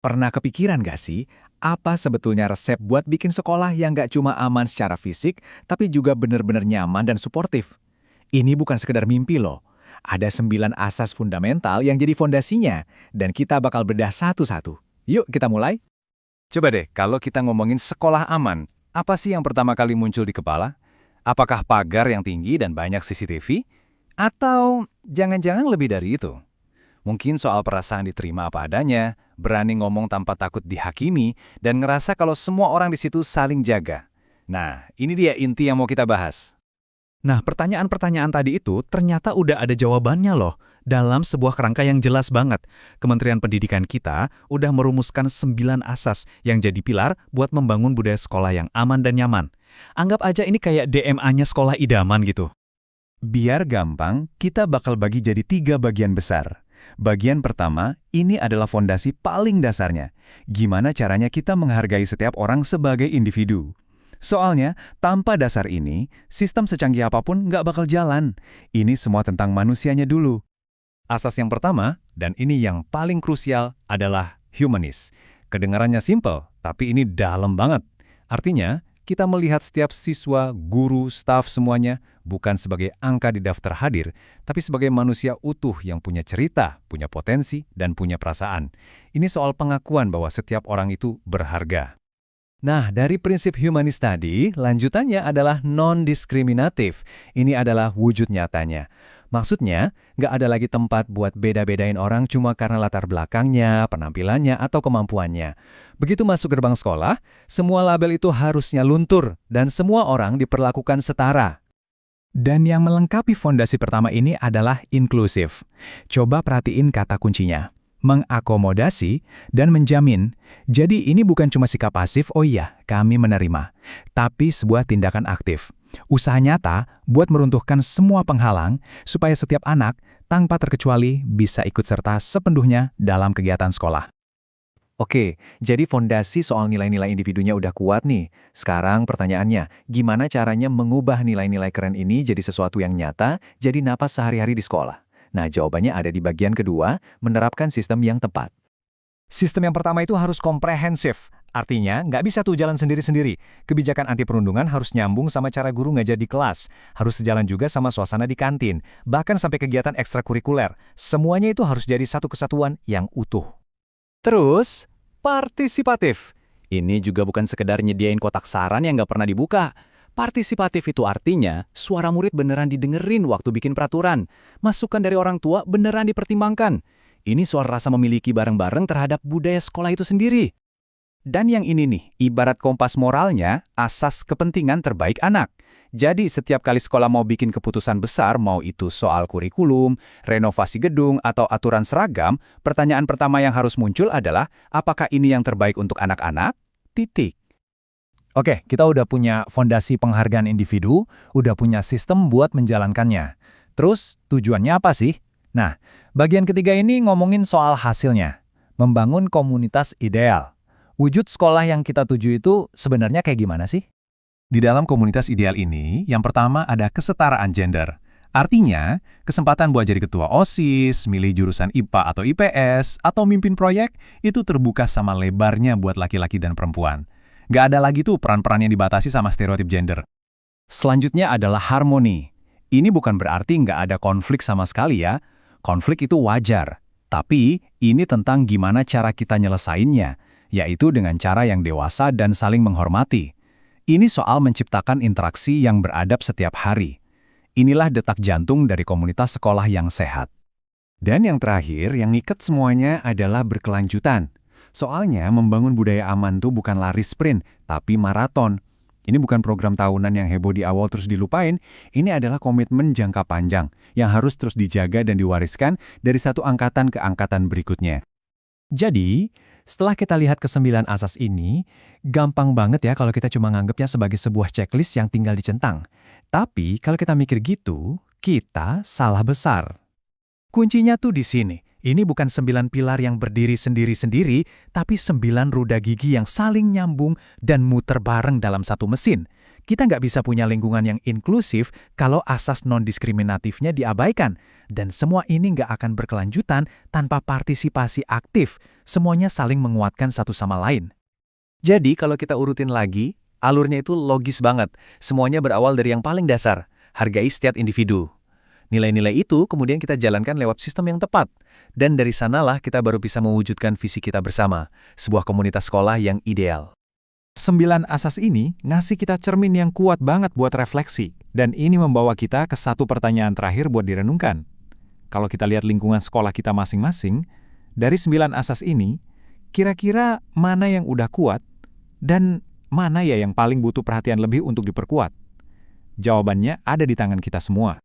Pernah kepikiran gak sih, apa sebetulnya resep buat bikin sekolah yang gak cuma aman secara fisik, tapi juga benar-benar nyaman dan suportif? Ini bukan sekedar mimpi loh. Ada 9 asas fundamental yang jadi fondasinya, dan kita bakal bedah satu-satu. Yuk kita mulai. Coba deh, kalau kita ngomongin sekolah aman, apa sih yang pertama kali muncul di kepala? Apakah pagar yang tinggi dan banyak CCTV? Atau jangan-jangan lebih dari itu? Mungkin soal perasaan diterima apa adanya, berani ngomong tanpa takut dihakimi, dan ngerasa kalau semua orang di situ saling jaga. Nah, ini dia inti yang mau kita bahas. Nah, pertanyaan-pertanyaan tadi itu ternyata udah ada jawabannya loh. Dalam sebuah kerangka yang jelas banget, Kementerian Pendidikan kita udah merumuskan 9 asas yang jadi pilar buat membangun budaya sekolah yang aman dan nyaman. Anggap aja ini kayak DMA-nya sekolah idaman gitu. Biar gampang, kita bakal bagi jadi 3 bagian besar. Bagian pertama, ini adalah fondasi paling dasarnya. Gimana caranya kita menghargai setiap orang sebagai individu? Soalnya, tanpa dasar ini, sistem secanggih apapun nggak bakal jalan. Ini semua tentang manusianya dulu. Asas yang pertama, dan ini yang paling krusial, adalah humanis. Kedengarannya simple, tapi ini dalam banget. Artinya, kita melihat setiap siswa, guru, staf semuanya bukan sebagai angka di daftar hadir, tapi sebagai manusia utuh yang punya cerita, punya potensi, dan punya perasaan. Ini soal pengakuan bahwa setiap orang itu berharga. Nah, dari prinsip humanis tadi, lanjutannya adalah non-diskriminatif. Ini adalah wujud nyatanya. Maksudnya, nggak ada lagi tempat buat beda-bedain orang cuma karena latar belakangnya, penampilannya, atau kemampuannya. Begitu masuk gerbang sekolah, semua label itu harusnya luntur, dan semua orang diperlakukan setara. Dan yang melengkapi fondasi pertama ini adalah inklusif. Coba perhatiin kata kuncinya. Mengakomodasi dan menjamin. Jadi ini bukan cuma sikap pasif, oh iya, kami menerima. Tapi sebuah tindakan aktif. Usaha nyata buat meruntuhkan semua penghalang supaya setiap anak, tanpa terkecuali, bisa ikut serta sepenuhnya dalam kegiatan sekolah. Oke, jadi fondasi soal nilai-nilai individunya udah kuat nih. Sekarang pertanyaannya, gimana caranya mengubah nilai-nilai keren ini jadi sesuatu yang nyata, jadi napas sehari-hari di sekolah? Nah, jawabannya ada di bagian kedua, menerapkan sistem yang tepat. Sistem yang pertama itu harus komprehensif. Artinya, nggak bisa tuh jalan sendiri-sendiri. Kebijakan anti perundungan harus nyambung sama cara guru ngajar di kelas. Harus sejalan juga sama suasana di kantin. Bahkan sampai kegiatan ekstrakurikuler. Semuanya itu harus jadi satu kesatuan yang utuh. Terus, partisipatif. Ini juga bukan sekedar nyediain kotak saran yang nggak pernah dibuka. Partisipatif itu artinya suara murid beneran didengerin waktu bikin peraturan. Masukan dari orang tua beneran dipertimbangkan. Ini soal rasa memiliki bareng-bareng terhadap budaya sekolah itu sendiri. Dan yang ini nih, ibarat kompas moralnya, asas kepentingan terbaik anak. Jadi setiap kali sekolah mau bikin keputusan besar, mau itu soal kurikulum, renovasi gedung, atau aturan seragam, pertanyaan pertama yang harus muncul adalah, apakah ini yang terbaik untuk anak-anak? Titik. Oke, kita udah punya fondasi penghargaan individu, udah punya sistem buat menjalankannya. Terus, tujuannya apa sih? Nah, bagian ketiga ini ngomongin soal hasilnya. Membangun komunitas ideal. Wujud sekolah yang kita tuju itu sebenarnya kayak gimana sih? Di dalam komunitas ideal ini, yang pertama ada kesetaraan gender. Artinya, kesempatan buat jadi ketua OSIS, milih jurusan IPA atau IPS, atau mimpin proyek, itu terbuka sama lebarnya buat laki-laki dan perempuan. Nggak ada lagi tuh peran-peran yang dibatasi sama stereotip gender. Selanjutnya adalah harmoni. Ini bukan berarti nggak ada konflik sama sekali ya. Konflik itu wajar. Tapi ini tentang gimana cara kita nyelesainnya, yaitu dengan cara yang dewasa dan saling menghormati. Ini soal menciptakan interaksi yang beradab setiap hari. Inilah detak jantung dari komunitas sekolah yang sehat. Dan yang terakhir, yang ngiket semuanya adalah berkelanjutan. Soalnya membangun budaya aman tuh bukan lari sprint, tapi maraton. Ini bukan program tahunan yang heboh di awal terus dilupain, ini adalah komitmen jangka panjang yang harus terus dijaga dan diwariskan dari satu angkatan ke angkatan berikutnya. Jadi, setelah kita lihat ke-9 asas ini, gampang banget ya kalau kita cuma nganggapnya sebagai sebuah checklist yang tinggal dicentang. Tapi kalau kita mikir gitu, kita salah besar. Kuncinya tuh di sini. Ini bukan 9 pilar yang berdiri sendiri-sendiri, tapi 9 roda gigi yang saling nyambung dan muter bareng dalam satu mesin. Kita nggak bisa punya lingkungan yang inklusif kalau asas non-diskriminatifnya diabaikan. Dan semua ini nggak akan berkelanjutan tanpa partisipasi aktif. Semuanya saling menguatkan satu sama lain. Jadi kalau kita urutin lagi, alurnya itu logis banget. Semuanya berawal dari yang paling dasar, hargai setiap individu. Nilai-nilai itu kemudian kita jalankan lewat sistem yang tepat. Dan dari sanalah kita baru bisa mewujudkan visi kita bersama, sebuah komunitas sekolah yang ideal. 9 asas ini ngasih kita cermin yang kuat banget buat refleksi. Dan ini membawa kita ke satu pertanyaan terakhir buat direnungkan. Kalau kita lihat lingkungan sekolah kita masing-masing, dari 9 asas ini, kira-kira mana yang udah kuat dan mana ya yang paling butuh perhatian lebih untuk diperkuat? Jawabannya ada di tangan kita semua.